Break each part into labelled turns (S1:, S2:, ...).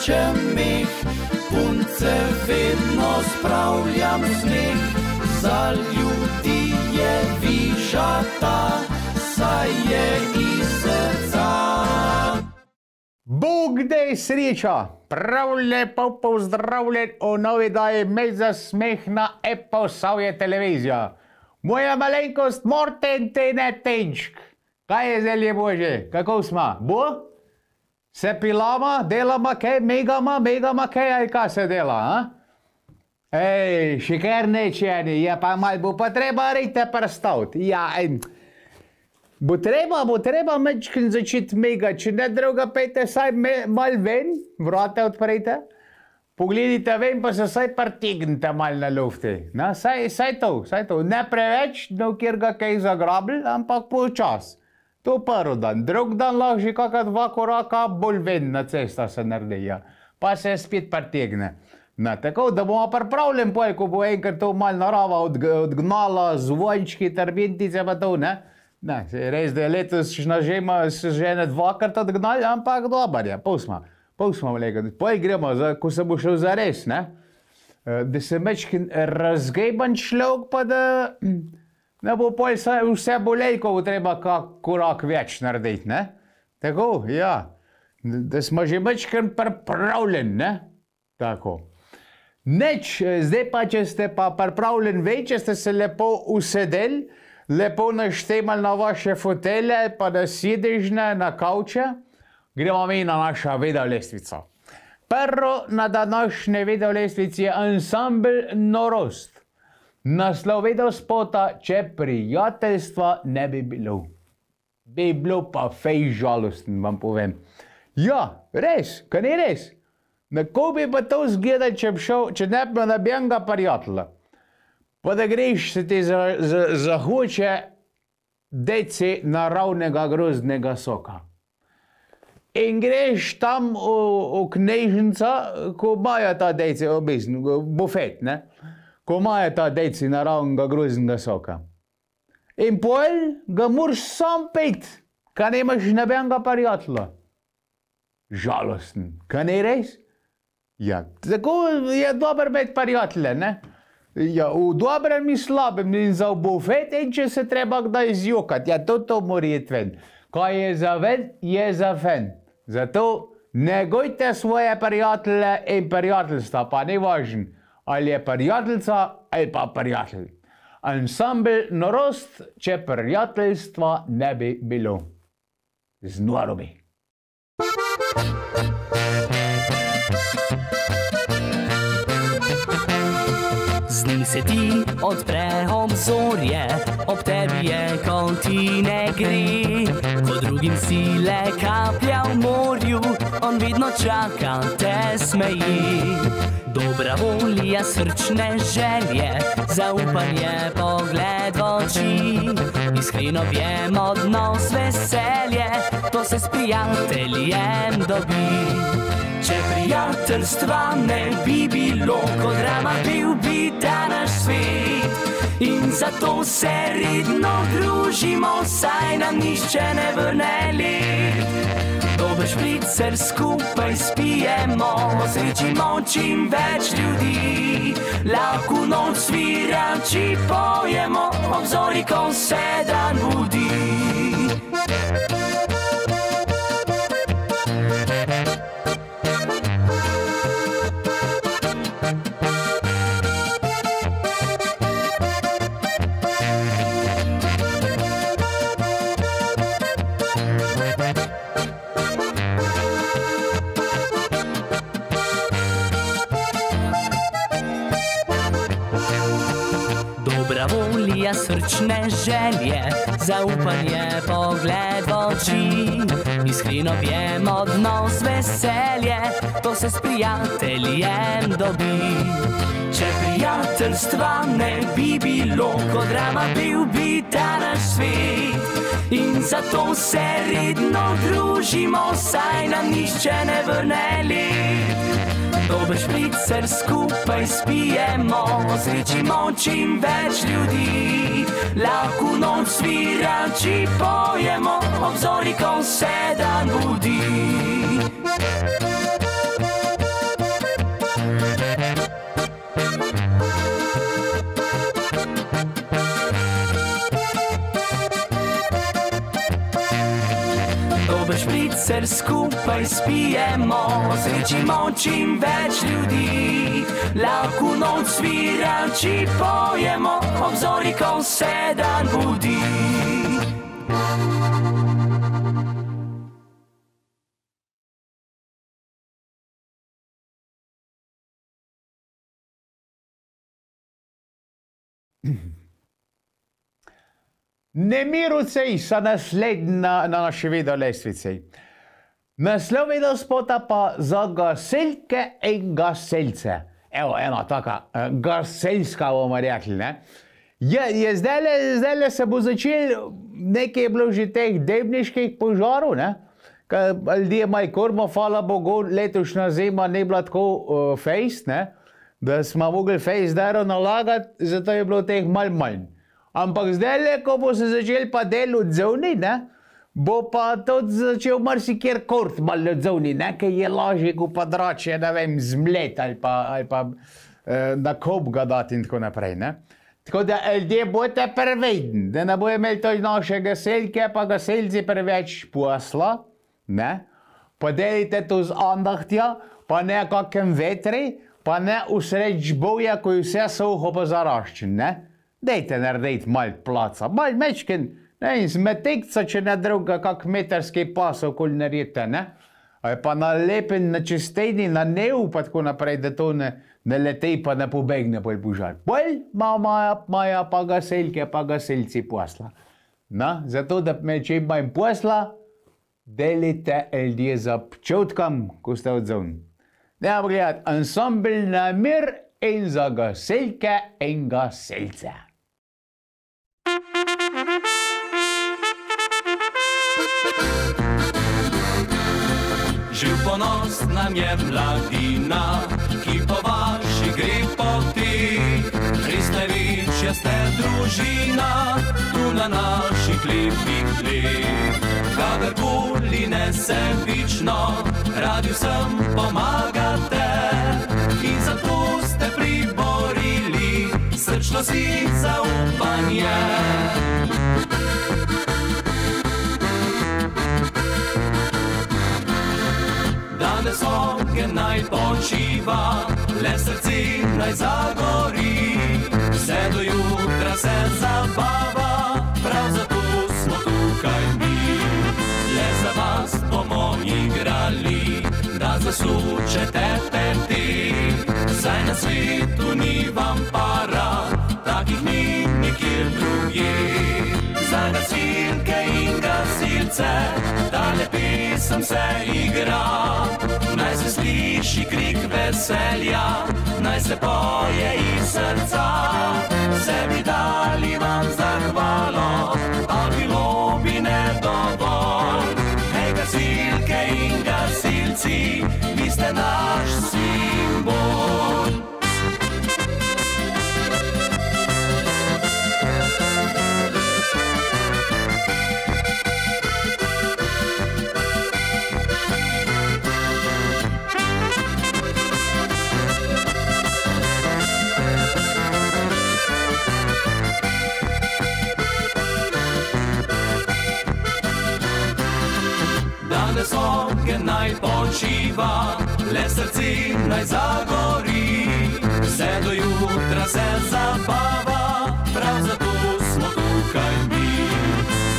S1: hočem mih, punce vedno spravljam smeh, za ljudi je višata, saj je iz srca.
S2: Bog dej sreča, prav lepo pozdravljen v novi daji Med za smeh na Posavje televizija. Moja malenkost Morten Tenetenčk. Kaj je zelje Bože, kako smo? Bo? Se pilama, delama kaj, megama kaj, ali kaj se dela, a? Ej, šikarne čeni, ja pa mal bo pa treba rejte prstaviti. Ja, bo treba mečkin začeti megati, če ne druga pejte saj mal ven, vrata odprejte, pogledajte ven pa se saj prtegnite mal na lufti. No, saj to, ne preveč, no kjer ga kaj zagrabili, ampak počas. To prvi dan, drug dan lahko že kakšna 2 koraka bolj ven na cesta se naredi, ja. Pa se spet prtegne. No, tako da bomo pripravljeni poj, ko bo enkrat to mal narava odgnala, zvončki, trbentice pa to, ne? Ne, res, da je letos se žene 2krat odgnali, ampak dobar je, pol smo vlega. Poj gremo, ko se bo šel za res, ne? Da se mečkin razgeban človek, pa da ne bo pol vse bolej, ko bo treba kak korak več narediti, ne? Tako, ja. Da smo že mečkin pripravljeni, ne? Tako. Neč, zdaj pa, če ste pa pripravljeni vej, če ste se lepo usedeli, lepo naštemali na vaše fotelje, pa na sedežne, na kavče, gremo mi na naša videolestvica. Prvo na današnje videolestvici je ansambl Norost. Naslov videospota, če prijateljstva ne bi bilo. Bi bilo pa fej žalosten, vam povem. Ja, res, kaj ni res? Kako bi pa to zgledal, če ne bi nobenega prijatelja? Pa da greš se ti zahoče deci naravnega grozdnega soka. In greš tam v knjižnica, ko imajo ta deci, bufet, ne? Ko imajo ta deci naravnega grozdnega soka. In pol ga moraš sam pit, kaj nemaš nobenega prijatelja. Žalosten, kaj ni res? Ja, tako je dobro imeti prijatelje, ne? Ja, v dobrem in slabem in za bufet, in če se treba kdaj zjokati, ja, to mora iti ven. Kaj je za ven, je za ven. Zato negojte svoje prijatelje in prijateljstva, pa ni važno, ali je prijateljca ali pa prijatelj. Ansambl Norost, če prijateljstva ne bi bilo. Z norobi.
S3: Z njim se ti odpre obzorje, ob tebi je, ko ti ne gre. Ko drugim si le kaplja v morju, on vedno čaka, te smeji. Dobra volja, srčne želje, zaupanje, pogled v oči. Iskren objem, odnos, veselje, to se s prijateljem dobi. Če prijateljstva ne bi bilo, kot drama bil bi današ svet. In zato se redno družimo, saj nam nišče ne vrne let. Dober špricer skupaj spijemo, osrečimo čim več ljudi. Lahko noč svirači pojemo, obzori, ko se dan budi. Dobra volja, srčne želje, zaupanje, pogled v oči. Iskren objem, odnos, veselje, to se s prijateljem dobi. Če prijateljstva ne bi bilo, kot drama bil bi današ svet. In zato se redno družimo, saj nam nišče ne vrne let. Dober špricer skupaj spijemo, osrečimo čim več ljudi. Lahko noč svirači pojemo, obzori, ko se dan budi. dober špricer skupaj spijemo, srečimo čim več ljudi, lahko noč svirači pojemo, obzori, ko se dan budi.
S2: Nemirucej sa naslednji na naši video lestvici. Naslov video spota pa za gasilke in gasilce. Evo, ena taka gasilska, bomo rekli, ne? Zdajle se bo začel, nekaj je bilo že teh debniških požarov, ne? Ljudje imajo kormo, hvala Bogu, letošnja zima ne bila tako fejst, ne? Da smo mogli fejst dero nalagati, zato je bilo teh manj. Ampak zdaj, ko bo se začel pa del odzivni, ne, bo pa tudi začel marsikjer kort malo odzivni, ne, ker je lažje, ko pa drače, ne vem, zmlet ali pa na kop ga dati in tako naprej, ne. Tako da ljudje boste previdni, da ne bojo imeli tudi naše gasilke, pa gasilci preveč posla, ne. Podelite to z andahtja, pa ne kakem vetri, pa ne usreč boja, ko je vse suho pa zaraščen, ne. Dejte narediti malo placa, malo mečken, ne, in zmetekca, če ne druga, kak metarski pas okoli naredite, ne. Ali pa nalepen na čistejni, na nev, pa tako naprej, da to ne letej, pa ne pobegne bolj požar. Bolj maja pa gasilke, pa gasilci posla. No, zato, da me čim manj posla, delite ljudje za pčotkam, ko ste odzivni. Dajmo gledati, ansambl Namir in za gasilke in gasilce.
S1: Živ ponos nam je mladina, ki po vaši gre poti. Hristevičja ste družina, tu na naših lepih tleh. Kadarkoli nesebično, radi vsem pomagate in zato ste priborili srčno si zaupanje. Danes ogen naj počiva, le srce naj zagori. Vse do jutra se zabava, prav zato smo tukaj mi. Le za vas bomo igrali, da zasučete peti. Saj na svetu ni vam para, takih ni nikjer drugje. Za gasilke in gasilce, tale pesem se igra. Naj se sliši krik veselja, naj se poje iz srca. Vse bi dali vam zahvalo, a bilo bi ne dovolj. Hej, gasilke in gasilci, vi ste naš simbol. Danes ogen naj počiva, le srce naj zagori. Vse do jutra se zabava, prav zato smo tukaj mi.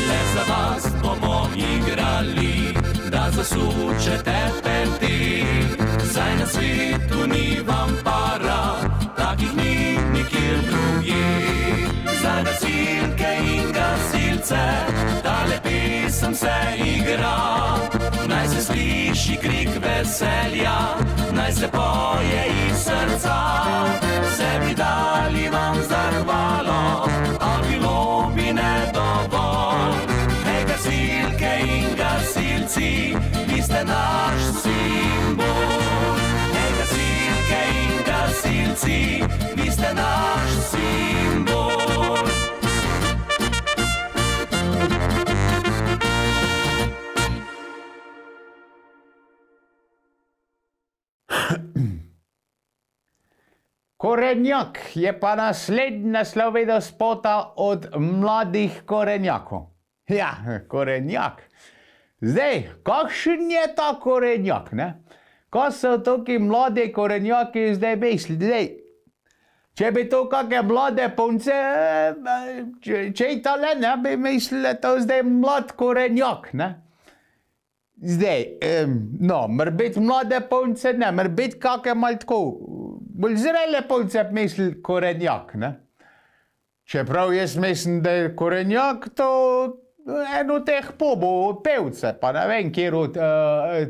S1: Le za vas bomo igrali, da zasučete peti. Saj na svetu ni vam para, takih ni nikjer drugje. Za gasilke in gasilce, tale pesem se igra. Naj se sliši krik veselja, naj se poje iz srca. Vse bi dali vam zahvalo, a bilo bi ne dovolj. Hej, gasilke in gasilci, vi ste naš simbol. Hej, gasilke in gasilci, vi ste naš simbol.
S2: Korenjak je pa naslednji naslov video spota od mladih korenjakov. Ja, korenjak. Zdaj, kakšen je ta korenjak, ne? Kaj so toki mlade korenjaki zdaj mislili? Zdaj, če bi to kakšne mlade punce, čitale, ne, bi mislili, da to zdaj mlad korenjak, ne? Zdaj, no, mora biti mlade punce, ne, mora biti kakšne malo tako, bolj zrele punce misli korenjak, ne? Čeprav jaz mislim, da je korenjak to eno teh pevce, pa ne vem, kjer od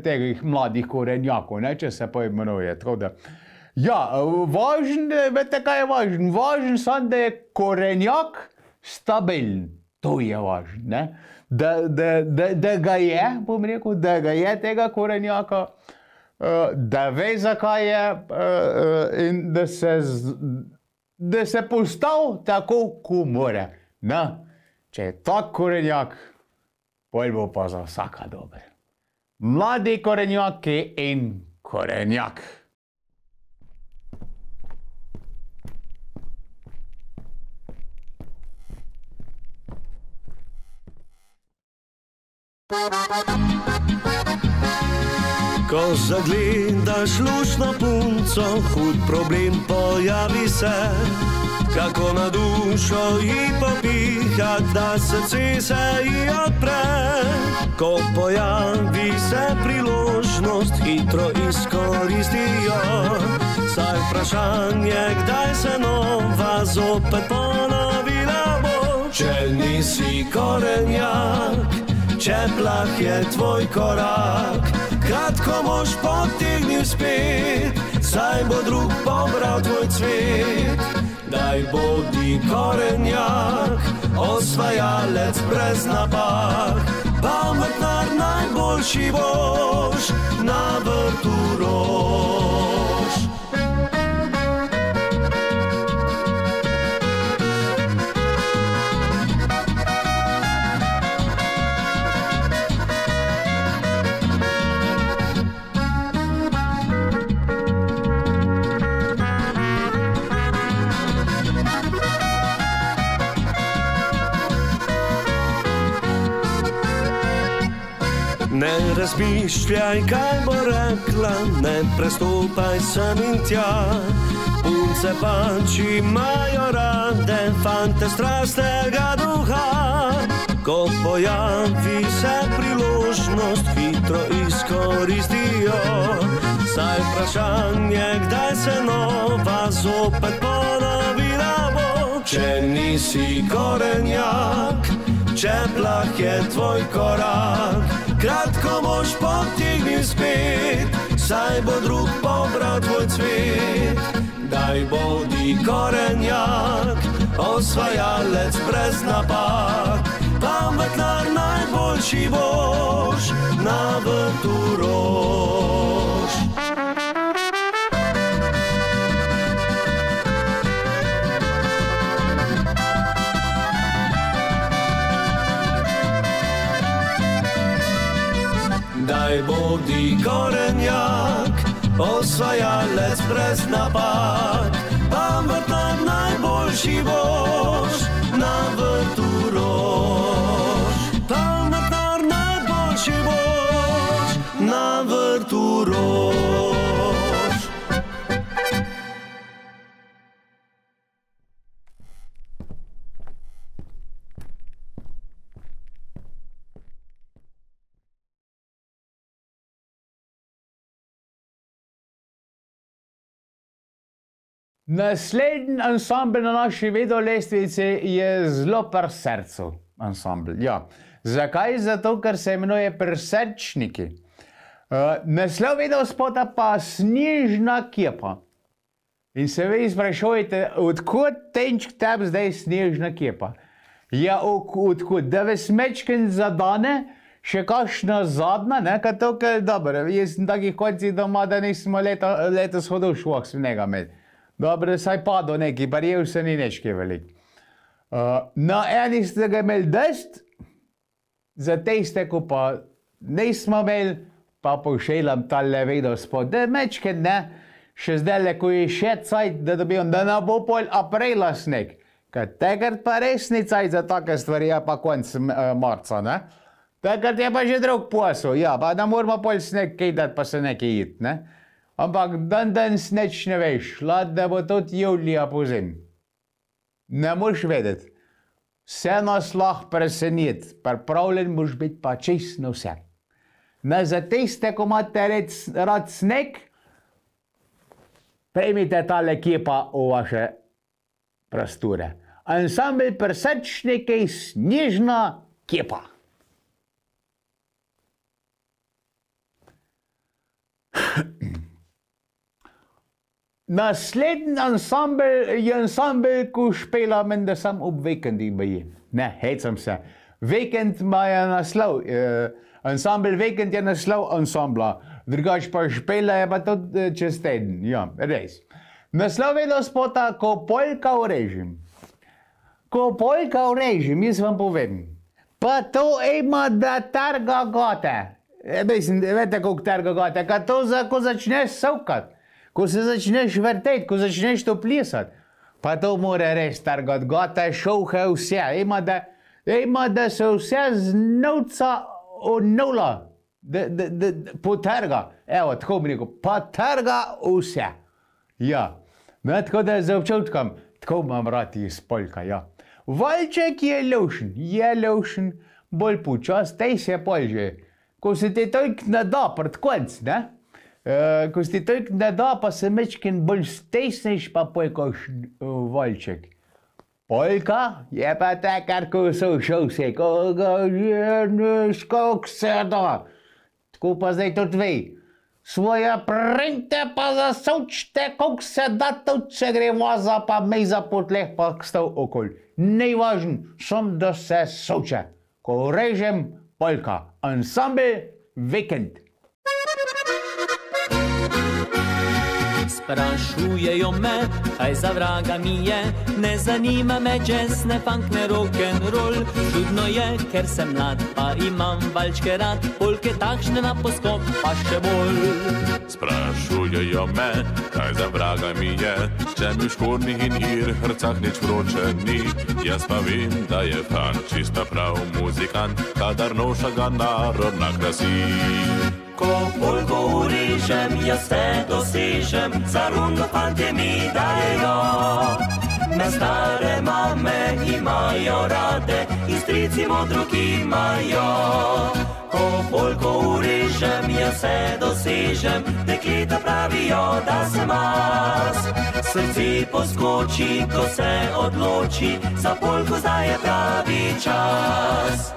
S2: teh mladih korenjakov, ne, če se poimenuje, tako da. Ja, važen, veste kaj je važen? Važen sam, da je korenjak stabilen. To je važen, ne? Da ga je, bom rekel, da ga je tega korenjaka, da ve, zakaj je in da se postavi tako, ko more. Ne? Če je tak korenjak, pol bo pa za vsaka dober. Mladi korenjaki in korenjak.
S4: Ko zagledaš luštno punco, hud problem pojavi se, kako na dušo ji popiha, da srce se ji odpre. Ko pojavi se priložnost, hitro izkoristijo, saj vprašanje, kdaj se nova zopet ponovila bo. Če nisi korenjak, če plah je tvoj korak, kratko mož potegnil spet, saj bo drug pobral tvoj cvet. Daj bodi korenjak, osvajalec brez napak, pametnar najboljši boš na vrtu rož. Ne razmišljaj, kaj bo rekla, ne prestopaj sem in tja. Punce pač imajo rade, fante strastnega duha. Ko pojavi se priložnost, hitro izkoristijo, saj vprašanje, kdaj se nova zopet ponovila bo. Če nisi korenjak, če plah je tvoj korak, kratko mož potegnil spet, saj bo drug pobral tvoj cvet. Daj bodi korenjak, osvajalec brez napak, pametnar najboljši boš na vrtu rož. Daj bodi korenjak, osvajalec brez napak, pametnar najboljši boš na vrtu rož. Pametnar najboljši boš na vrtu rož.
S2: Naslednji ansambl na naši videolestvici je zelo pri srcu ansambl. Ja. Zakaj? Zato, ker se imenuje Prisrčniki. Naslov videospota pa Snežna kepa. In se vi sprašujete, odkud tenčk tebi zdaj snežna kepa? Ja, odkud? Da vas mečken zadane, še kakšna zadnja, ne? Kad to, ker dobro, jaz sem takih koncih doma, da nismo letos hodil švok svnega med. Dobro, saj padlo neki, pa jev se ni nečke velik. Na eni ste ga imeli dest, za tiste, ko pa nismo imeli, pa pošeljam tale videospot. Da mečke ne, še zdaj, ko je še cajt, da dobijem, da ne bo pol aprila sneg. Ker tekrat pa res ni cajt za take stvari, je pa konc marca, ne? Takrat je pa že drug posel, ja, pa da moramo pol sneg kidati, pa se nekaj iti, ne? Ampak dan sneč ne veš, da bo tudi julija pozim. Ne moš vedeti. Vse nas lahko preseneti, pripravljen boš biti pa čist na vse. Za tiste, ko imate rad sneg, prejmite tale kepa v vaše prosture. Ansambel Prsečnike je snežna kepa. Naslednji ansambel je ansambel, ko špela menda sam ob vikendih baje. Ne, hecam se. Vikend ima je naslov, ansambel Vikend je naslov ansambla. Drugač pa špela je pa tudi čez teden, ja, res. Naslov je spota Ko Poljka urežim. Ko Poljka urežim, jaz vam povem. Pa to ima da targa gote. Mislim, vete koliko targa gote, ka to ko začneš savkat. Ko se začneš vrteti, ko začneš to plesati, pa to mora res targati gote, šouhe, vse. Ima da se vse z novca odnula, potrga. Evo, tako bi rekel, potrga vse. Ja, no, tako da za občutkom, tako imam rad iz Poljka, ja. Valček je levšen, bolj počas, tej se polže. Ko se te toliko ne da pred konc, ne? Ko se ti toliko ne da, pa se mečkin bolj stesneš, pa pojkoš valček. Poljka je pa takrat, ko so šovse, ko ga ženeš, koliko se da. Tako pa zdaj tudi vej. Svoje printe pa zasovčite, koliko se da, tudi če gre voza, pa mejza po tleh, pa stav okol. Najvažn, sem da se sovče. Ko režem Poljka, ansambel Vikend.
S3: Sprašujejo me, kaj za vraga mi je, ne zanima me jazz, ne funk, ne rock'n'roll. Čudno je, ker sem mlad, pa imam valčke rad, polke takšne na poskok, pa še bolj.
S5: Sprašujejo me, kaj za vraga mi je, če mi v škornih in hrcah nič vroče ni. Jaz pa vem, da je fan čista prav muzikant, kadar noša ga narodna krasi.
S4: Ko poljko urežem, jaz te dosežem, za rundo fantje mi dajejo. Me stare mame imajo rade, in strici modruk imajo. Ko poljko urežem, jaz te dosežem, dekleta pravijo, da sem mas. Srce poskoči, ko se odloči, za poljko zdaj je pravi čas.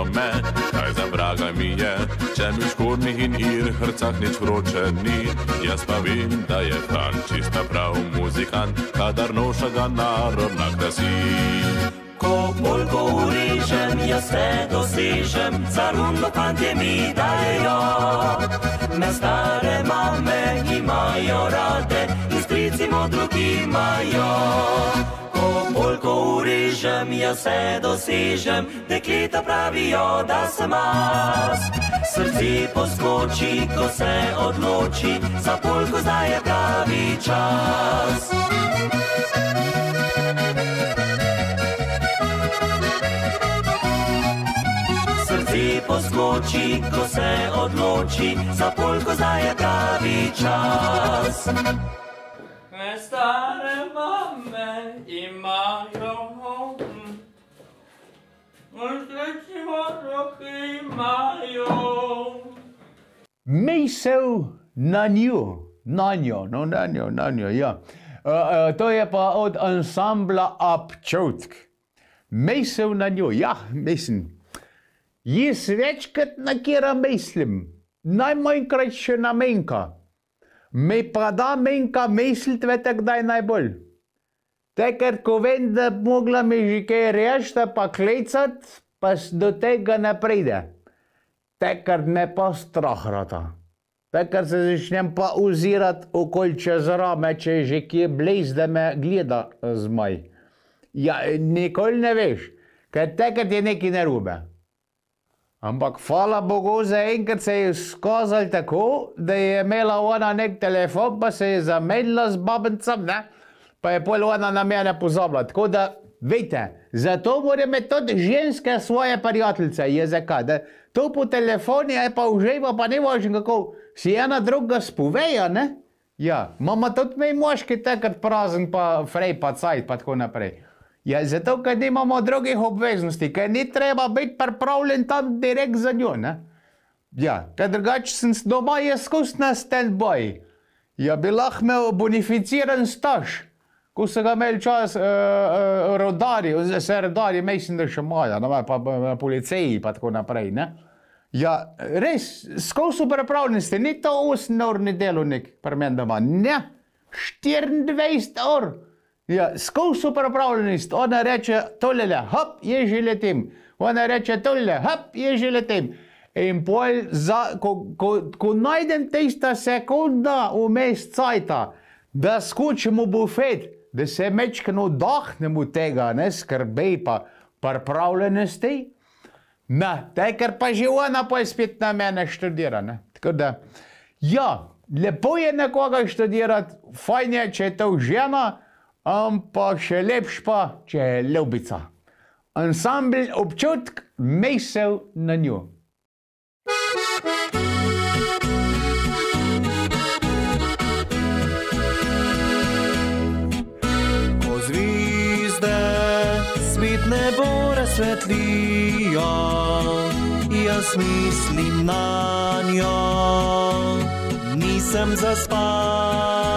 S5: Me, kaj za vraga mi je, če mi v škornih in hrcah nič vroče ni. Jaz pa vem, da je fan čista prav muzikant, kadar noša ga narodna krasi.
S4: Ko poljko urežem, jaz te dosežem, za rundo fantje mi dajejo. Me stare mame imajo rade, in strici modruk imajo. Ko poljko urežem, jaz te dosežem, dekleta pravijo, da sem mas. Srce poskoči, ko se odloči, za poljko zdaj je pravi čas. Srce poskoči, ko se odloči, za poljko zdaj je pravi čas.
S3: Me stare mame imajo, strici modruk imajo.
S2: Misel na njo, ja. To je pa od ansambla Občutk. Misel na njo, ja, mislim. Jaz večkrat na kjera mislim, najmanjkrat še na menka. Me pa da menka misliti, vete kdaj najbolj. Takrat, ko vem, da mogla mi že kaj reči, pa klecat, pa do tega ne pride. Takrat me pa strah rata. Takrat se začnem pa ozirati okoli čez rame, če že kje bliz, da me gleda zmaj. Ja, nikoli ne veš, ker takrat je nekaj narobe. Ampak hvala Bogu, za enkrat se je skazalo tako, da je imela ona nek telefon, pa se je zamenila z babencem, ne? Pa je pol ona na mene pozabila. Tako da, vejte, zato mora imeti tudi ženske svoje prijateljice, je zakaj, da to po telefoni je pa uževa, pa ne važno kako, si ena druga spoveja, ne? Ja, imamo tudi mi moški takrat prazen, pa frej, pa cajt, pa tako naprej. Ja, zato, ker nimamo drugih obveznosti, ker ni treba biti pripravljen tam direkt za njo, ne? Ja, ker drugače sem doma je skus na stand-by. Ja, bi lahko imel bonificiran staž, ko so ga imeli čas rodari, se rodari, mislim, da še imajo, pa na policiji, pa tako naprej, ne? Ja, res, skus v pripravljenosti, ni to 8-urni delovnik, pri meni doma, ne, 24 ur. Ja, skus v pripravljenosti, ona reče tolele, hop, je že letim, ona reče tolele, hop, je že letim. In pol, ko najdem tista sekunda vmes cajta, da skočim v bufet, da se mečkano dahnem od tega, ne, skrbej pa pripravljenosti, ne, ker pa že ona pa je spet na mene študira, ne. Tako da, ja, lepo je nekoga študirati, fajn je, če je to žena, ampak še lepš pa, če je ljubica. Ansambl občutk mesel na njo.
S4: Ko zvizde svet nebo razsvetlijo, jaz mislim na njo, nisem zaspal.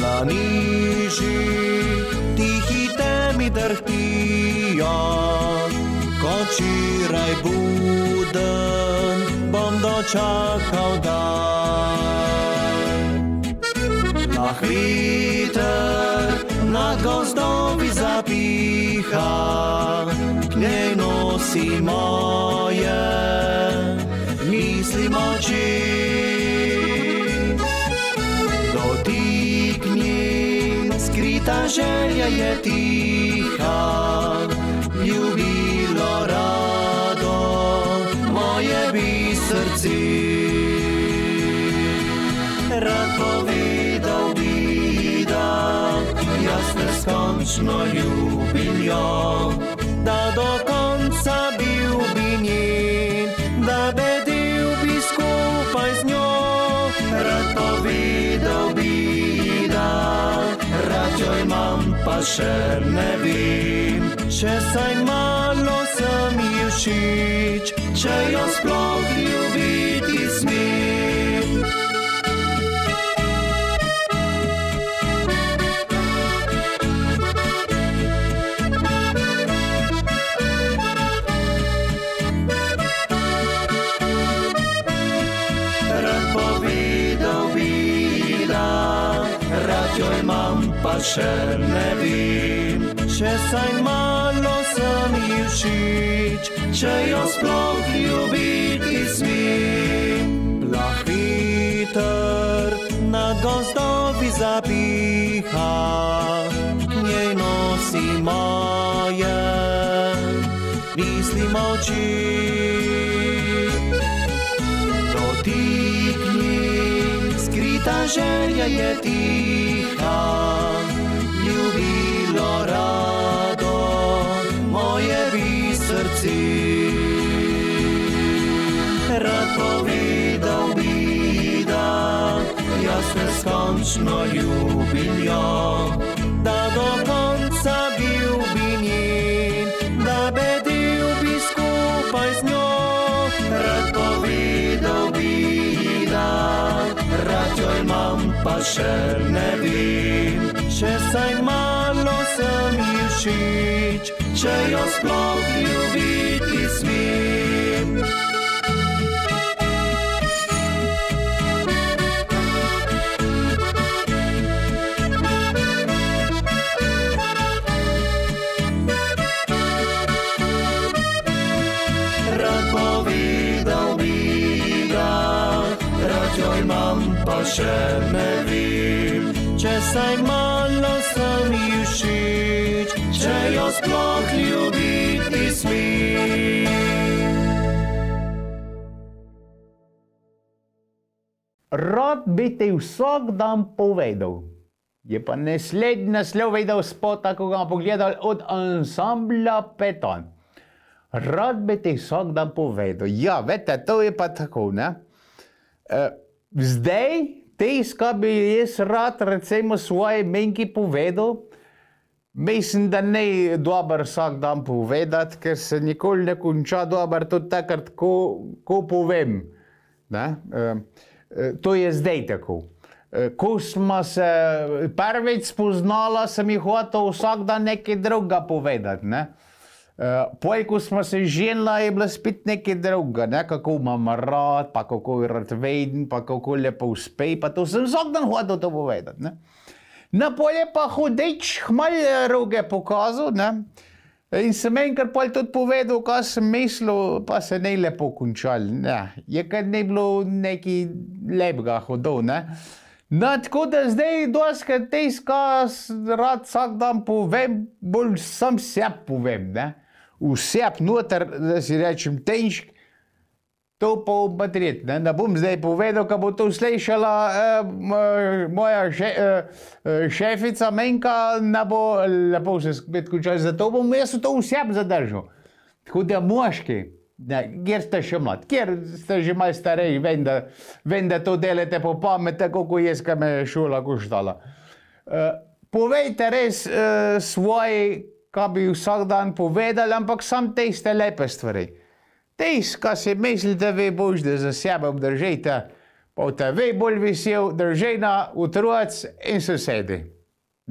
S4: Planiži tihi temi drhtijo, ko včeraj buden bom dočakal dan. Nah veter nad gozdovi zapiha, k njej nosi moje misli moči. Skrita želja je tiha, ljubilo rado moje bi srci. Rad povedal bi, da jaz neskončno ljubim jo, da do konca bil bi njen, da bedel bi skupaj z njo. Rad povedal bi, rad jo imam, pa še ne vem, če saj malo sem ji všeč, če jo sploh ljubiti smem. Rad povedal bi, rad jo imam, pa še ne vem, če saj malo sem ji všeč, če jo sploh ljubiti smem. Lah veter nad gozdovi zapiha, k njej nosi moje misli moči. Ta želja je tiha, ljubilo rado moje bi srci. Rad povedal bi, da jaz neskončno ljubim jo, da do konca bil bi njen, da bedel bi skupaj z njo. Rad povedal bi, rad jo imam, pa še ne vem, če saj malo sem ji všeč, če jo sploh ljubiti smem. Rad povedal bi, da pa še ne vem, če saj malo sem ji všeč, če jo sploh ljubiti smem.
S2: Rad bi ti vsak dan povedal, je pa naslednji naslov videl spota, ko ga pogledal od ansambla Peton. Rad bi ti vsak dan povedal. Ja, veste, to je pa tako, ne? Zdaj, kaj bi jaz rad recimo svoje menki povedal, mislim, da ne dober vsak dan povedati, ker se nikoli ne konča dober tudi takrat, ko povem. Ne? To je zdaj tako. Ko smo se prvič spoznala, sem jih hotel vsak dan nekaj drugega povedati. Ne? Poj, ko smo se ženila, je bilo spet nekaj drugega, ne? Kako imam rad, pa kako je rad veden, pa kako lepo uspe, pa to sem vsak dan hotel to povedati. Ne? Na polje pa hodeč hmalj roge pokazal, ne? In sem enkrat pol tudi povedal, kaj sem mislil, pa se ne lepo končal. Ne, je kar ne bilo nekaj lepega hodov, ne. No, tako da zdaj doskrat kaj rad vsak dan povem, bolj sam seb povem, ne. Vseb noter, da si rečem tenčk, to pa obatreti, ne. Da bom zdaj povedal, ko bo to slišala moja šefica Menka, ne bo lepo se spet končal, zato bom jaz to vseb zadržal. Tako da moški, kjer ste še mlad, kjer ste že malo starej, vem, da to delate po pameti, kako jaz, kaj me je šola koštala. Povejte res svoje, kaj bi vsak dan povedali, ampak sam tiste lepe stvari. Tejs, kaj si mislite, vi boš, da za sebe obdržite, pa te vi bolj vesel, držina, otroc in sosedi.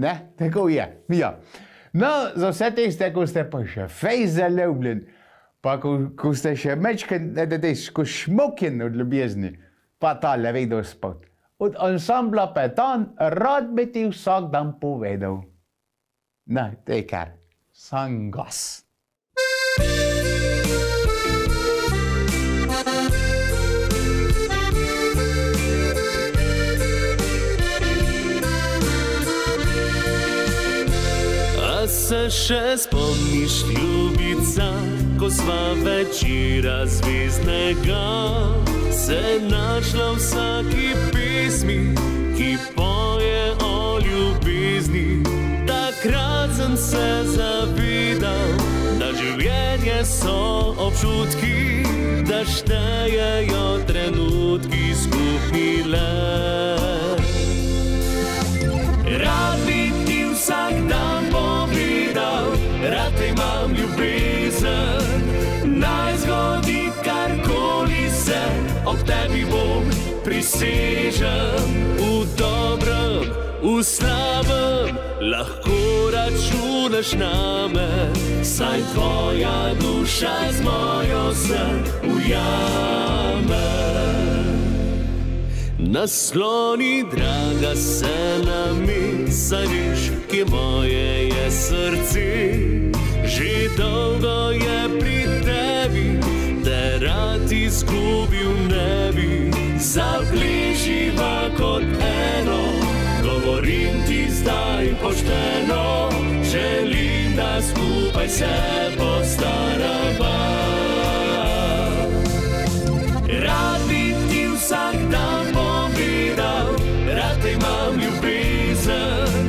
S2: Ne? Tako je. Ja. No, za vse tiste, ko ste pa še fejs zaljubljen, pa ko ste še mečken, ko šmokin od ljubezni, pa tale vedel spod. Od ansambla Peton rad bi ti vsak dan povedal. No, to je kar. Sam gas.
S4: Se še spomniš, ljubica, ko sva večera zvezdnega se našla v vsaki pesmi, ki poje o ljubezni. Takrat sem se zavedal, da življenje so občutki, da štejejo trenutki skupni let. Rad bi ti vsak dan povedal, rad te imam ljubezen, naj zgodi karkoli se, ob tebi bom prisežem. V dobrem, v slabem, lahko računaš name, saj tvoja duša z mojo se ujame. Nasloni, draga, se nami, saj veš, kje moje je srce. Že dolgo je pri tebi, te rad izgubil ne bi. Zaplešiva kot eno, govorim ti zdaj pošteno, želim, da skupaj se postarava. Rad bi ti vsak dan povedal, rad te imam ljubezen,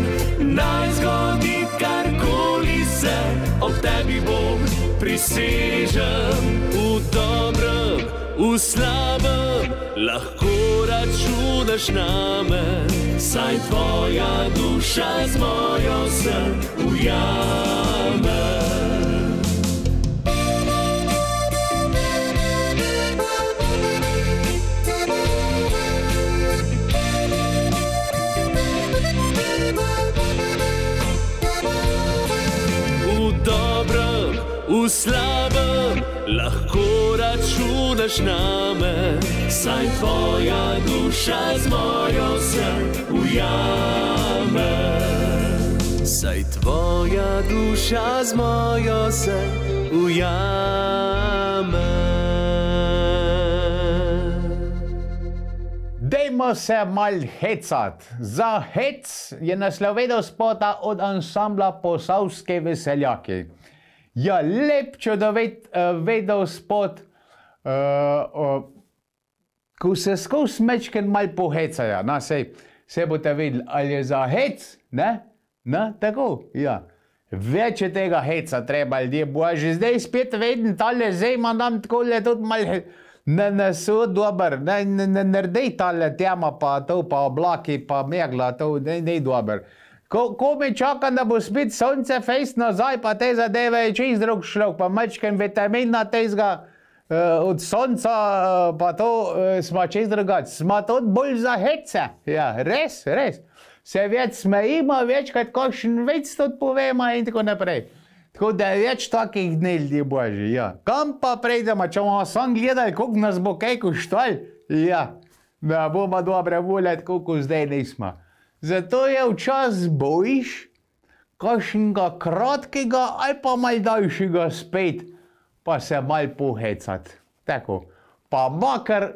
S4: naj zgodi karkoli se, ob tebi bom prisežem. V dobrem, v slabem, lahko računaš name, saj tvoja duša z mojo se ujame. V slabem lahko računaš name, saj tvoja duša z mojo se ujame. Saj tvoja duša z mojo se ujame.
S2: Dajmo se mal hecat. Za hec je naslovedal spota od ansambla Posavske veseljaki. Ja, lep čudovit vedel spot, ko se skozi mečken mal pohecajo. No, se boste videli, ali je za hec, ne? No, tako, ja. Več je tega heca treba, ljudje, bo že zdaj spet vedem, tale zima nam tako le tudi mal ne so dober, ne naredej tale tema pa to, pa oblaki, pa megla, to ne dober. Ko mi čakam, da bo spet sonce fejst nazaj, pa te zadeve je čist drug šlok, pa mečken vitamina tezga od sonca, pa to smo čist drugač. Smo tudi bolj za hece, ja, res. Se več smejimo, večkrat kakšen vec tudi povemo in tako naprej. Tako da je več takih dni, ljudje božji, ja. Kam pa prejdemo, če bomo sam gledali, koliko nas bo kaj koštalo? Ja, da bomo dobre volje, tako kot zdaj nismo. Zato je včas bojiš kakšnega kratkega ali pa mal daljšega spet, pa se mal pohecat. Tako, pa makar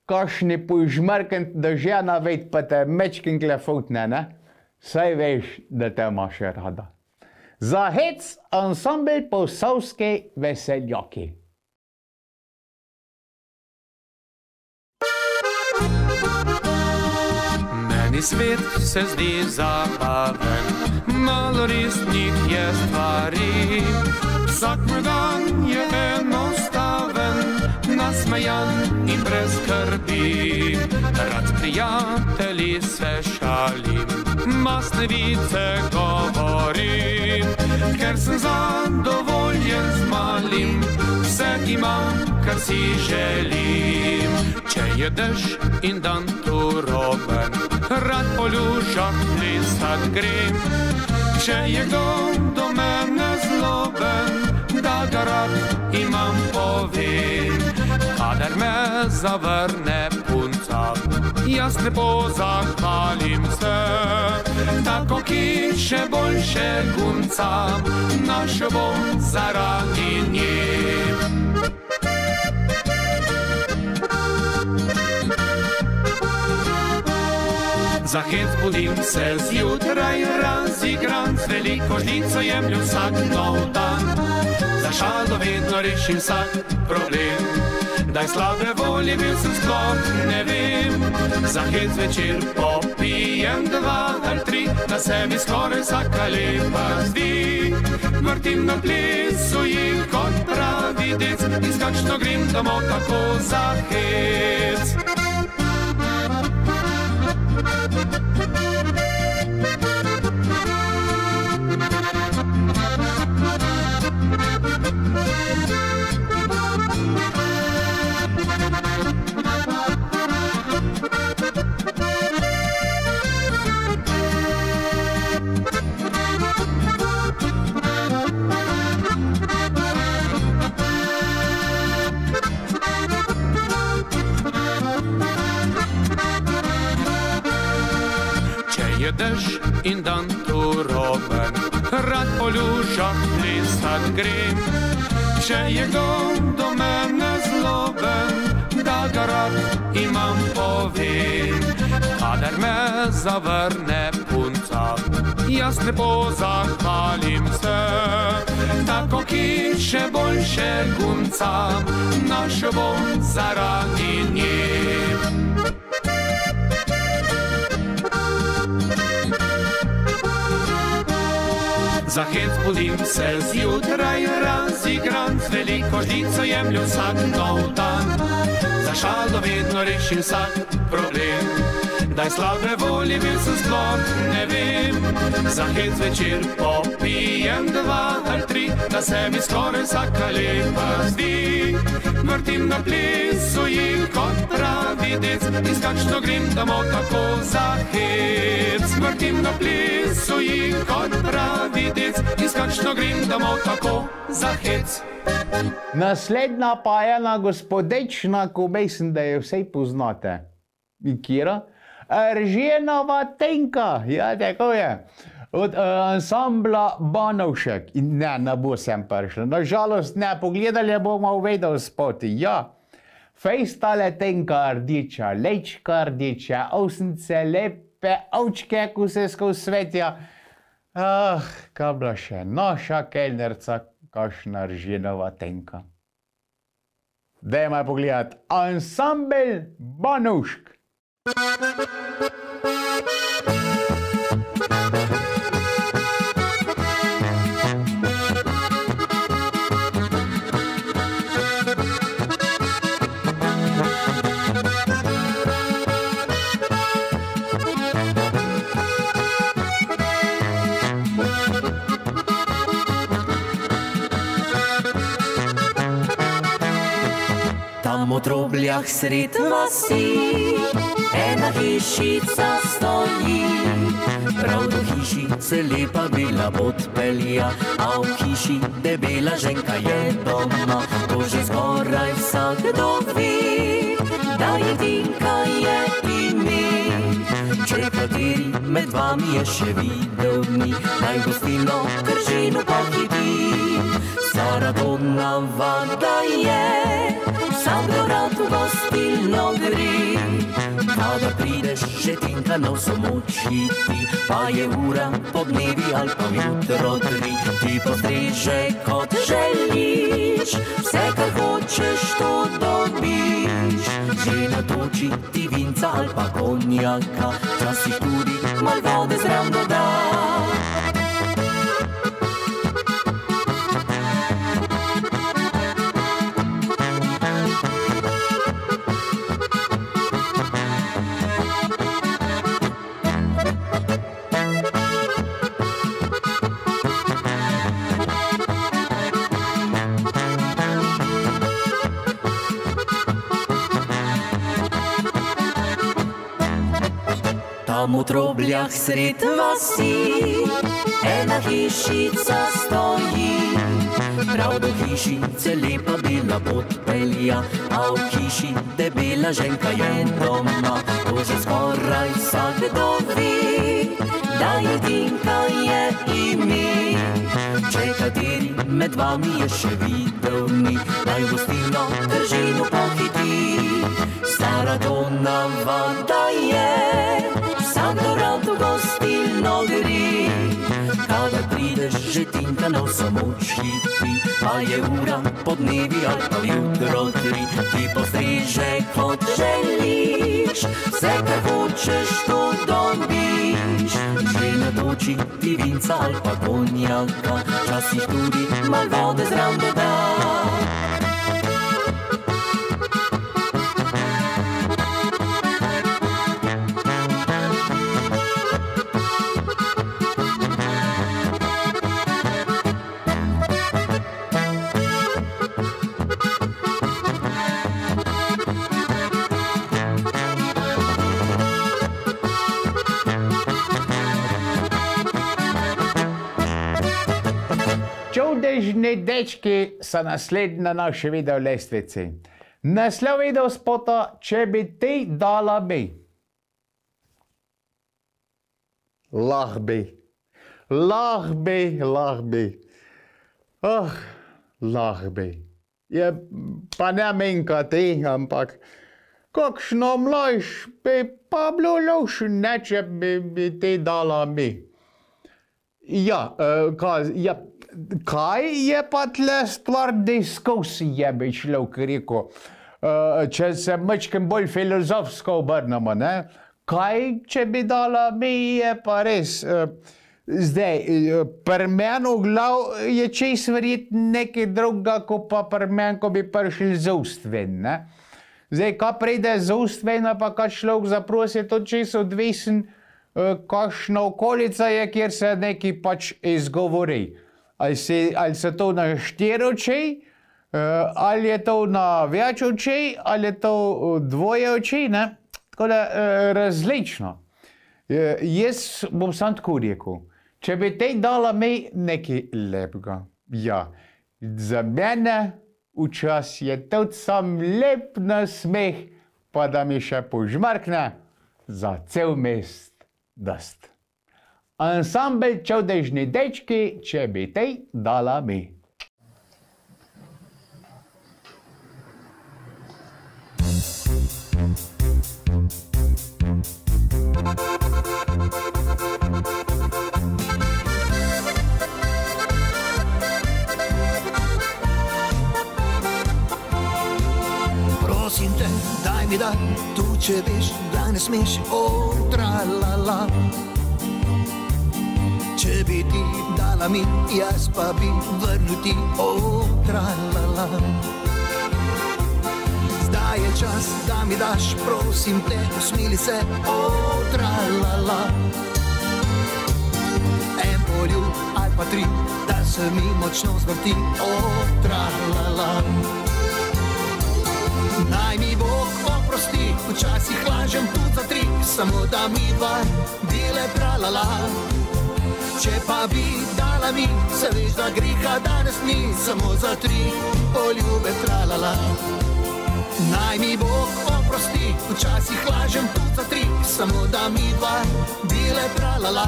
S2: kakšni požmerkent, da žena ved, pa te mečkin klefutne, ne? Saj veš, da te imaš rada. Za hec ansambel Posavske veseljaki.
S1: Meni svet se zdi zabaven, malo resnih je stvari. Vsak dan je enostaven, nasmejan in brez skrbi. Rad prijatelji se šalim, masne vice govorim, ker sem zadovoljen z malim, vse imam, kar si želim. Če je dež in dan turoben, rad po lužah plesat grem. Če je kdo do mene zloben, da ga rad imam povem. Kadar me zavrne punca, jaz ne pozahvalim se. Tako ki še boljše guncam, našel bom zaradi nje. Za hec budim se zjutraj razigran, z veliko žlico jemlju vsak nov dan. Za šalo vedno rešim vsak problem, daj slabe volje bil sem sploh ne vem. Za hec večer popijem 2 ali 3, da se mi skoraj vsaka lepa zdi. Vrtim na plesu jih kot pravi dec, in skačno grem domov tako za hec. Je dež in dan turoben, rad po lužah plesat grem. Če je kdo do mene zloben, da ga rad imam povem. Kadar me zavrne punca, jaz ne pozahvalim se. Tako ki še boljše guncam, našel bom zaradi nje. Za hec budim se zjutraj razigran, z veliko žlico jemlju vsak nov dan. Za šalo vedno rešim vsak problem, daj slabe volje bil sem sploh ne vem. Za hec večer popijem 2 ali 3, da se mi skoraj vsaka lepa zdi. Vrtim na plesu jih kot pravi dec, in skačno grem domov tako za hec. Vrtim na plesu jih kot pravi dec, in skačno grem domov tako za hec.
S2: Naslednja pa je ena gospodečna, ko mislim, da jo vsej poznate. In kjera? Erženova tenka, ja, tako je. Od ansambla Banovšek. Ne bo sem prišla. Nažalost ne, pogledali bomo uvedel spoti. Ja, fejstale tenka rdeča lečka, rdeča osnice, lepe očke, ko se skozi svetja. Kaj bila še naša kelnerca, kakšna ržinova tenka. Dajmo pogledati ansambel Banušk.
S4: Tam v Trobljah sred vasi ena hišica stoji. Prav do hišice lepa bela podpelja, a v hiši debela ženka je doma. To že skoraj vsakdo ve, da je Tinka je ime. Če kateri med vami je še videl ni, naj gostilno Kržinu pohiti. Saradona vada je, sam do rad v gostilno gre. Kada prideš, že Tinka na vso močiti, pa je ura podnevi ali pa jutro 3. Ti postreže kot želiš, vse kar hočeš to dobiš. Že natoči ti vinca ali pa konjaka, včasih tudi mal vode zraven doda. Tam v Trobljah sred vasi ena hišica stoji. Prav do hišice lepa bela podpelja, a v hiši debela ženka je doma. To že skoraj vsakdo ve, da je Tinka je ime. Če kateri med vami je še videl ni, naj gostilno Kržinu pohiti. Saradona vada je, vsakdo rad v gostilno gre. Kadar prideš, že Tinka na vso močiti, pa je ura podnevi ali pa jutro 3. Ti postreže kot želiš, vse kar hočeš to dobiš. Že natoči ti vinca ali pa konjaka, včasih tudi mal vode zraven doda.
S2: Čudežni dečki so naslednji na naši video lestvici. Naslov video spota, če bi ti dala bi. Lah bi. Lah bi, lah bi. Lah bi. Je pa ne menka ti, ampak kakšno mlajš bi pa bilo loše, ne, če bi ti dala bi. Ja, kaj je pa tle stvar diskusije, bi človek rekel, če se mačkem bolj filozofsko obrnemo, ne? Kaj, če bi dala mi, je pa res. Zdaj, pri meni v glav je čez verjetno nekaj drugega, kot pa pri meni, ko bi prišli z ust ven, ne? Zdaj, kaj pride z ust ven, pa kaj človek zaprosi, to čez odvisen, kakšna okolica je, kjer se nekaj pač izgovori. Ali se to na 4 oči, ali je to na več oči, ali je to 2 oči, ne? Tako da različno. Jaz bom sam tako rekel, če bi te dala mi nekaj lepega, ja, za mene včasih je tudi sam lep nasmeh, pa da mi še požmarkne za cel mest dast. Ansambel Čudežni dečki, če bi te dala mi.
S6: mi dai, tu ce vezi, da ne smeši, o tra-la-la. Če bi ti dala mi, jaz pa bi vrnil ti, o tra-la-la. Zdaj je čas, da mi daš, prosim te, usmili se, o tra-la-la. En poljub ali pa tri, da se mi močno zvrti, o tra-la-la. Naj mi Bog oprosti, včasih lažem tudi za tri, samo da mi dva bile tra-la-la. Če pa bi dala mi, se veš, da greha danes ni, samo za tri poljube tra-la-la. Naj mi Bog oprosti, včasih lažem tudi za tri, samo da mi dva bile tra-la-la.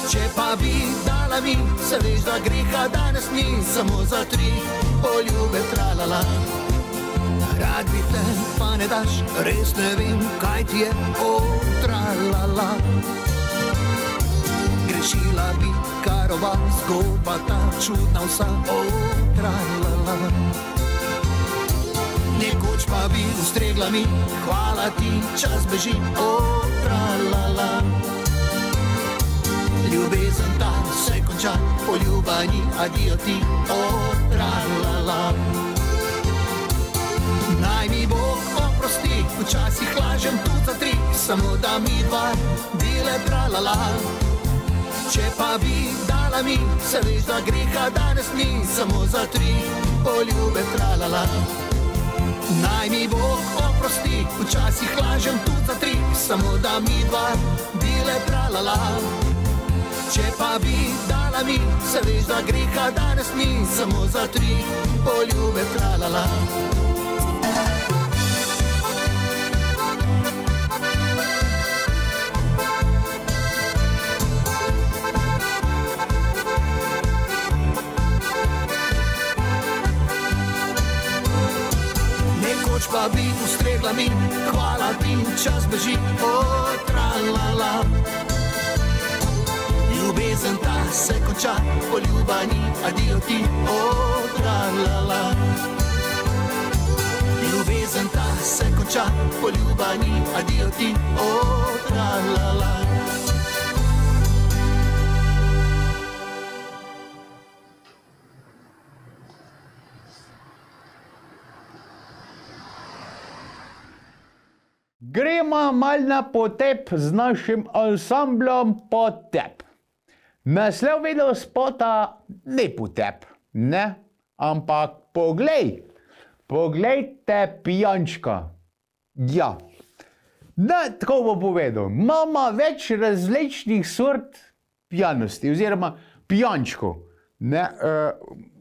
S6: Če pa bi dala mi, se veš, da greha danes ni, samo za tri poljube tra-la-la. Rad bi te, pa ne daš, res ne vem, kaj ti je, o tra-la-la. Grešila bi kar oba, zgodba ta čudna vsa, o tra-la-la. Nekoč pa bi ustregla mi, hvala ti, čas beži, o tra-la-la. Ljubezen ta se konča, poljubani, adijo ti, o tra-la-la. Naj mi Bog oprosti, včasih lažem tudi za tri, samo da mi dva bile tra-la-la. Če pa bi dala mi, se veš, da greha danes ni, samo za tri poljube tra-la-la. Naj mi Bog oprosti, včasih lažem tudi za tri, samo da mi dva bile tra-la-la. Če pa bi dala mi, se veš, da greha danes ni, samo za tri poljube tra-la-la. Nekoč pa bi ustregla mi, hvala ti, čas beži, o tra-la-la. Ljubezen ta se konča, poljubani, adijo ti, o tra-la-la. Ljubezen ta se konča, poljubani, adijo ti, o tra-la-la.
S2: Gremo mal na potep z našim ansamblom Potep. Naslov video spota ni potep, ne, ampak poglej. Poglejte pijančka. Ja. No, tako bo povedal. Imamo več različnih sort pijanosti, oziroma pijančkov. Ne,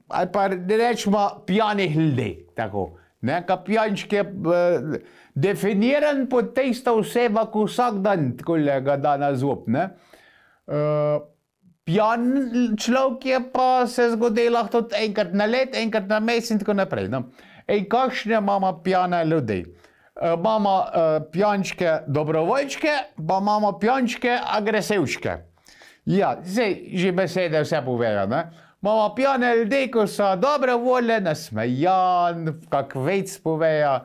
S2: ali pa rečemo pijanih ljudi, tako. Ne, ka pijančk je definiran pod tista oseba, ko vsak dan takole ga da na zob, ne. Pijan človek je pa se zgodi lahko tudi enkrat na let, enkrat na mesec in tako naprej, no. Ej, kakšne imamo pijane ljudi? Imamo pijančke dobrovoljčke, pa imamo pijančke agresivčke. Ja, zdaj, že besede vse povedo, ne. Imamo pijane ljudi, ko so dobre volje, nasmejan, kak vec povejo,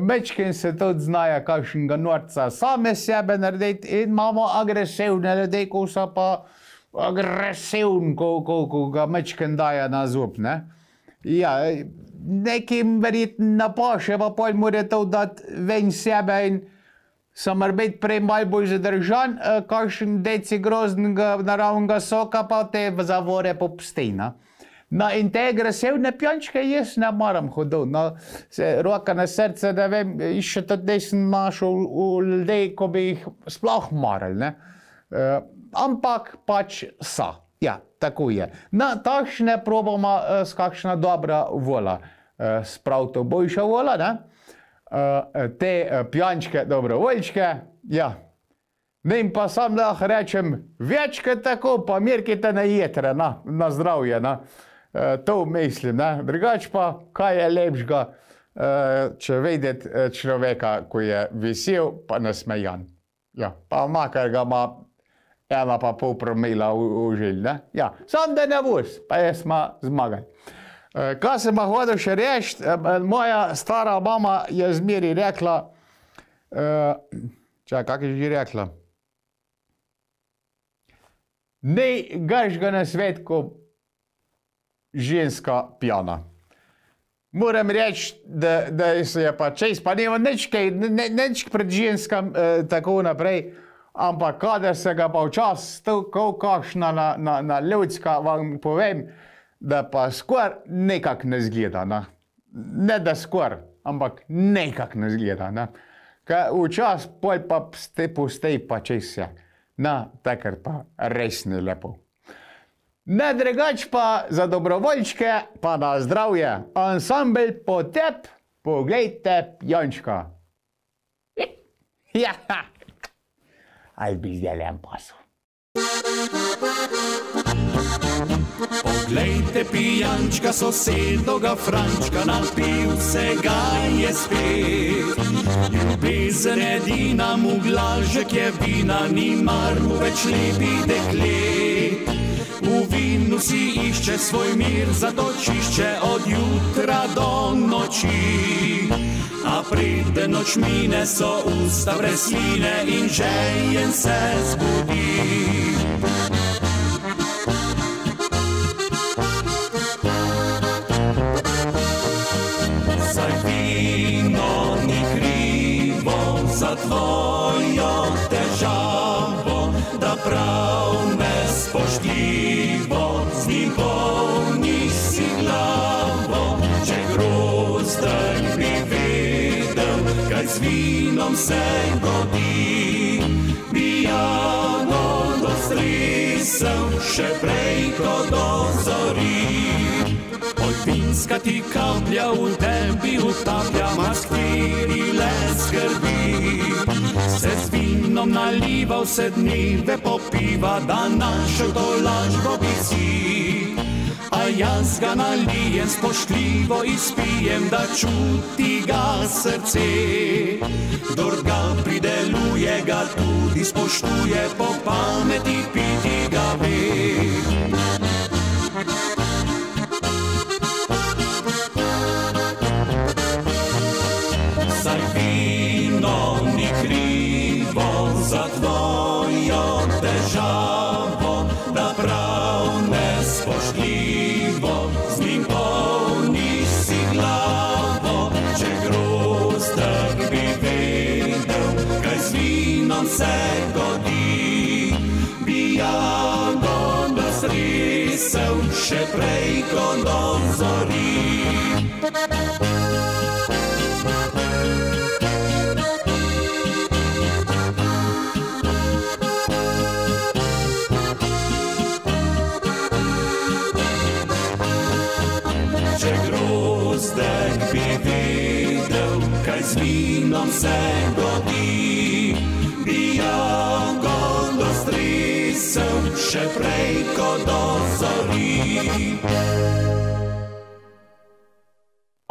S2: mečken se tudi znajo kakšnega norca same sebe narediti, in imamo agresivne ljudi, ko so pa agresivni, ko ga mečken dajo na zob, ne. Ja, nekim verjetno napaše, pa pol mora to dati ven sebe in so mora biti prej malo bolj zadržan, kakšen deci groznega naravnega soka pa te zavore popusti, no. No, in te agresivne pijančke jaz ne maram hodil, no, roka na srce, da vem, še tudi nisem našel v ljudi, ko bi jih sploh marali, ne. Ampak pač so. Ja, tako je. No, takšne probamo s kakšna dobra vola. Sprav to boljša vola, ne? Te pijančke dobrovoljčke, ja. Ne, in pa sam lahko rečem, večkrat tako, pa mirkite na jetre, na zdravje, na. To mislim, ne. Drugač pa, kaj je lepšega, če videti človeka, ko je vesel, pa nasmejan. Ja, pa makar ga ima 1,5 promila v žilj, ne? Ja, sam da ne boš, pa jaz smo zmagali. Kaj sem pa hodil še reči, moja stara mama je zmeri rekla, kak je že rekla? Nej gaš ga na svet, ko ženska pjana. Moram reči, da se je pa čez, pa nema nič pred ženskam tako naprej, ampak kada se ga pa včas, kakšna na ljudska, vam povem, da pa skor nekak ne zgleda. Ne da skor, ampak nekak ne zgleda. Včas pol pa postej pa čez se. Takrat pa res ne lepo. Ne drugač pa za dobrovoljčke, pa na zdravje. Ansambel Potep, poglejte Jančka. Ja, aj bi zdaj en pasu.
S1: Poglejte pijančka sosedoga Frančka, napil se ga je spet. Ljubezen edina mu glažek je vina, ni mar mu več lepi deklet. V vinu si išče svoj mir, zatočišče od jutra do noči. A pride noč mine, so usta brez sline in željen se zbudi. Saj vino ni krivo za tvojo težavo, da prav nespoštljivo z njim polniš si glavo. Če grozdek bi vedel, kaj z vinom se godi, bi Jano dostrisel še prej, ko dozori. Vinska ti kaplja v tebi utaplja, maskirile skrbi. Se z vinom naliva, vse dneve popiva, da našel to lažbo bi si. A jaz ga nalijem, spoštljivo izpijem, da čuti ga srce. Kdor ga prideluje, ga tudi spoštuje, po pameti piti ga ve. Saj vino ni krivo za tvojo težavo, da prav nespoštljivo z njim polniš si glavo. Če grozdek bi vedel, kaj z vinom se godi, bi Jano dostrisel še prej, ko dozori. Če grozdek bi vedel, kaj z vinom se godi, bi Jano dostrisel še prej, ko dozori.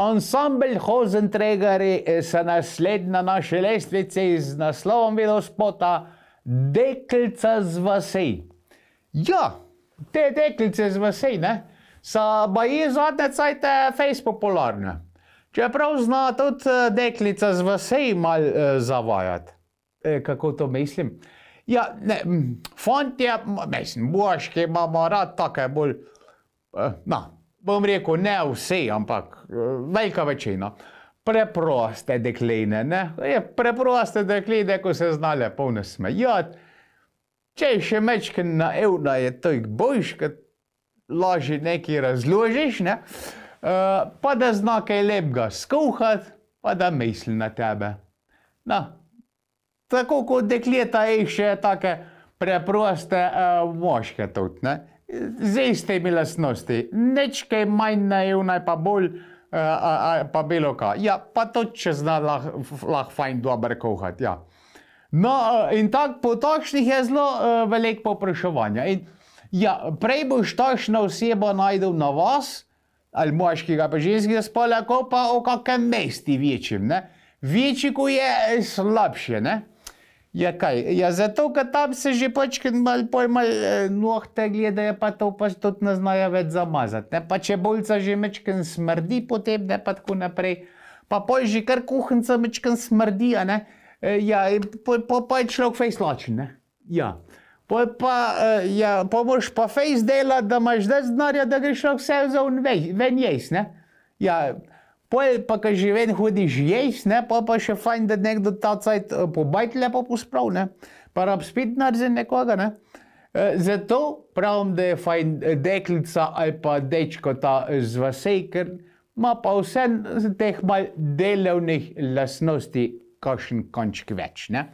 S2: Ansambel Hozenträgeri se naslednja naše lestvice z naslovom videospota Deklica z vasej. Ja, te deklice z vasej, ne? So baje zadnje cajte fejs popularne. Čeprav zna tudi deklica z vasej mal zavajati. Kako to mislim? Ja, ne, fantje, mislim, boški imamo rad take bolj, bom rekel, ne vse, ampak velika večina. Preproste dekline, ne? Preproste dekline, ko se zna lepo nasmejati. Če še mečken na evna je tojk boljš, kad lažje nekaj razložiš, ne? Pa da zna kaj lepega skuhat, pa da misli na tebe. Tako kot dekleta še take preproste moške tudi, ne? Z istimi lastnosti. Nič kaj manj naivna, pa bolj, pa bilo kaj. Ja, pa tudi če zna lahko fajn dober kuhat, ja. No, in po takšnih je zelo veliko povpraševanja. In ja, prej boš takšno osebo najdel na vas, ali moškega pa ženskega spola, ko pa v kakem mesti večjem, ne? Večji, ko je slabše, ne? Ja kaj, ja zato, ker tam se že počkaj malo nohte gledajo, pa to pa tudi ne znajo več zamazati. Ne? Pa čebulca že mečken smrdi potem, ne pa tako naprej. Pa pol že kar kuhinca mečken smrdi, a ne? Ja, pa je človek fejs lačen, ne? Ja. Pol pa, ja, pa moraš pa fejs delati, da imaš več denarja, da greš vse ven jest, ne? Ja, pol pa, ko že ven hodiš jest, ne, pa še fajn, da nekdo ta cajt po bajt lepo posprav, ne, pa rab spet denar za nekoga, ne. Zato pravim, da je fajn deklica ali pa dečko ta z vasej, ker ima pa vse teh mal delovnih lastnosti kakšen končki več, ne,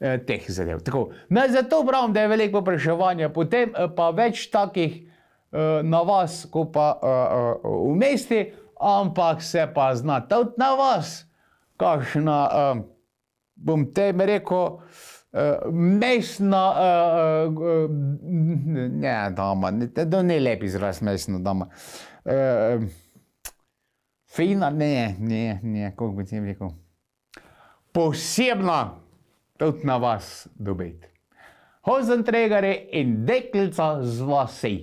S2: teh zadev. Tako, no, zato pravim, da je veliko povpraševanja, potem pa več takih na vas, ko pa v mesti, ampak se pa zna tudi na vas, kakšna, bom tem rekel, mestna, ne dama, to ni lep izraz mestna dama, fina, ne, kako bi ti rekel, posebna tudi na vas dobiti. Hozentregari in deklica z vasej.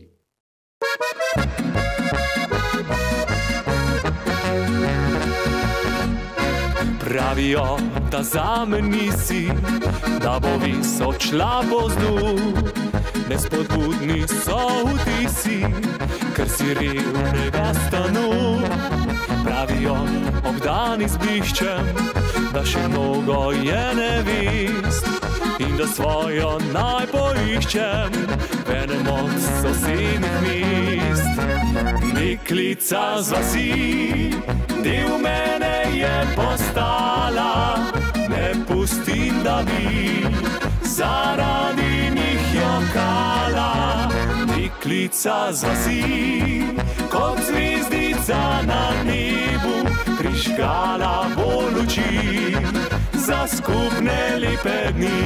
S4: Pravijo, da zame nisi, da bo visočla po zdu. Nespodbudni so vtisi, ker si revnega stanu. Pravijo, obdani z bliščem, da še mnogo je nevist in da svojo naj poiščem v enem od sosednjih mest. Deklica z vasi, del mene je postala, ne pustim, da bi zaradi njih jokala. Deklica z vasi, kot zvezdica na nebu, prižgala bo luči za skupne lepe dni.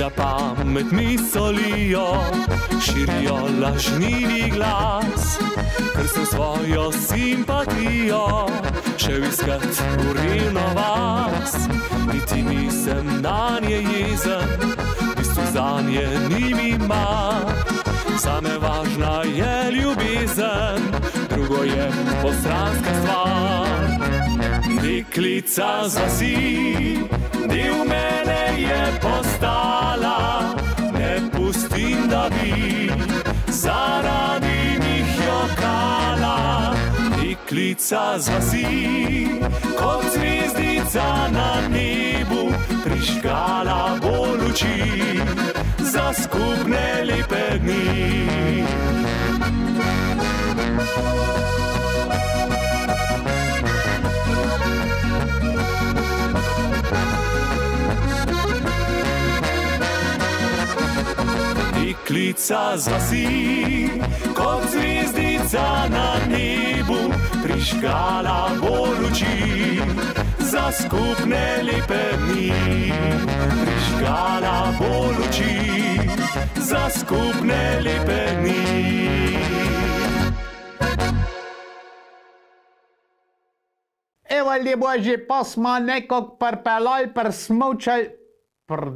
S4: Da pamet mi solijo, širijo lažnivi glas, ker sem svojo simpatijo šel iskat v revno vas. Niti nisem nanje jezen, v bistvu zanje ni mi mar. Zame važna je ljubezen, drugo je postranska stvar. Deklica z vasi, del mene je postala, ne pustim, da bi zaradi njih jokala. Deklica z vasi, kot zvezdica na nebu, prižgala bo luči za skupne lepe dni. Deklica z vasi, kot zvezdica na nebu, prižgala bo luči za skupne lepe dni. Prižgala bo luči za skupne lepe dni.
S2: Evo li bože, pa smo nekako prpelali, prsmučali,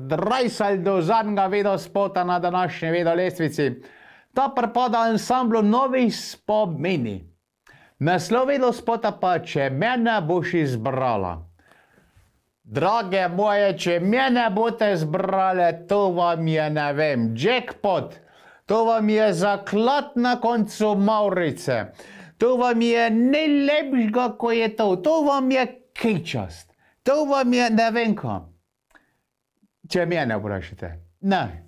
S2: drajsali do zadnjega videospota na današnji videolestvici. Ta pripada ansamblu Novi spomini. Naslov videospota pa Če mene boš izbrala. Drage moje, če mene boste izbrale, to vam je, ne vem, jackpot. To vam je zaklad na koncu Maurice. To vam je najlepšega, ko je to. To vam je kičast. To vam je, ne vem kam. Če mene vprašate. Ne.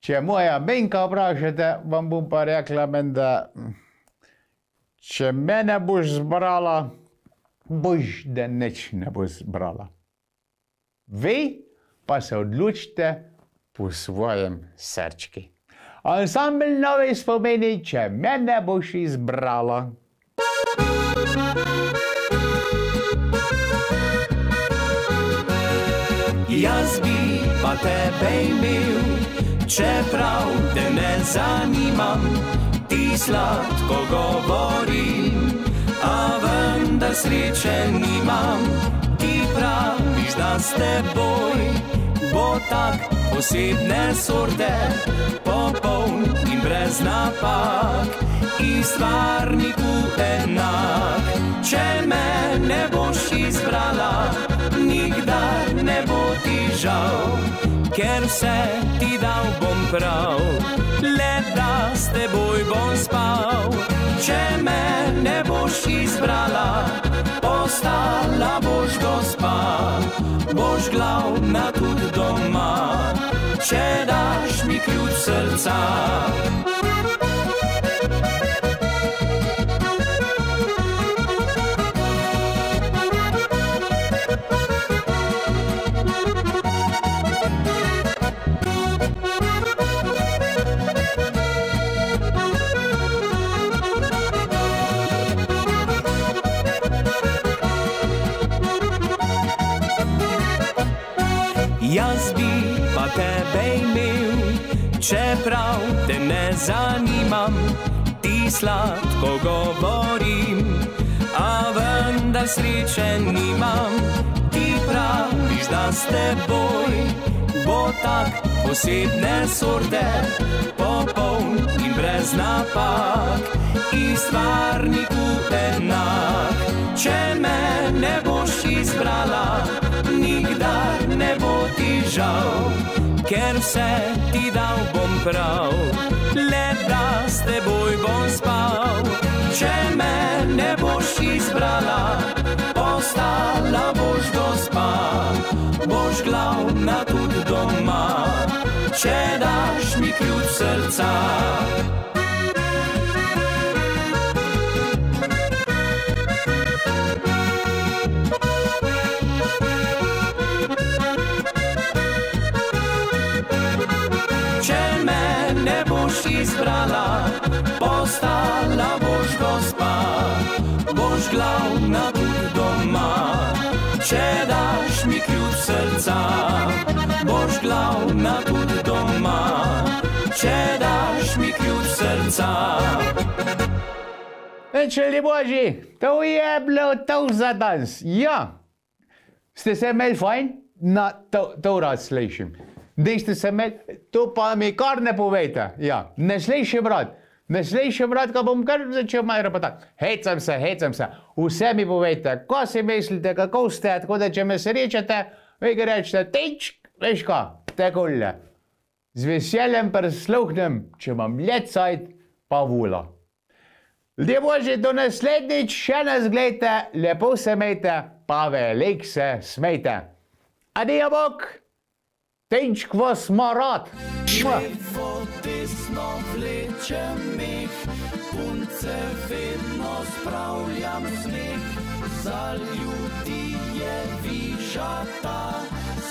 S2: Če moja Benka vprašate, vam bom pa rekla, da če mene boš zbrala, boš, da nič ne boš zbrala. Vi pa se odločite po svojem srčki. Ansambl Novi spomeni, če mene boš izbrala.
S4: Jaz bi pa tebe imel, čeprav te ne zanimam, ti sladko govorim, a vendar sreče nimam. Ti praviš, da s teboj bo tak posebne sorte, popoln in brez napak, in stvarniku enak. Če me ne boš izbrala, nikdar ne bo ti žal, ker vse ti dal bom prav, le da s teboj bom spal. Če me ne boš izbrala, postala boš gospa, boš glavna tudi doma, če daš mi ključ srca. Jaz bi pa tebe imel, čeprav te ne zanimam, ti sladko govorim, a vendar sreče nimam. Ti praviš, da s teboj bo tak posebne sorte, popoln in brez napak, in stvarniku enak. Če me ne boš izbrala, nikdar ne bo ti žal, ker vse ti dal bom prav, le da s teboj bom spal. Če me ne boš izbrala, postala boš gospa, boš glavna tudi doma, če daš mi ključ srca. Izbrala, postala boš gospa, boš glavna tudi doma, če daš mi ključ srca. Boš glavna tudi doma, če daš mi ključ srca.
S2: Čeli Boži, to je bilo to za danes. Ja, ste se imeli fajn? Na to rad slišim. Dej ste se imeli, to pa mi kar ne povejte. Ja, ne slišim rad, ko bom kar začel malo repotati. Hecam se, vse mi povejte, ko si mislite, kako ste, tako da če me srečate, vi ga rečete, tečk, veš ka, takole. Z veseljem prisluhnem, če imam lecajt, pa vula. Ljudje Božji, do naslednjič še nas gledajte, lepo se imejte, pa velik se smejte. Adijo bok! Tenčk vas ima rad.
S4: Levo, desno vlečem meh, punce vedno spravljam smeh. Za ljudi je višata,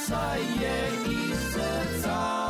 S4: saj je iz srca.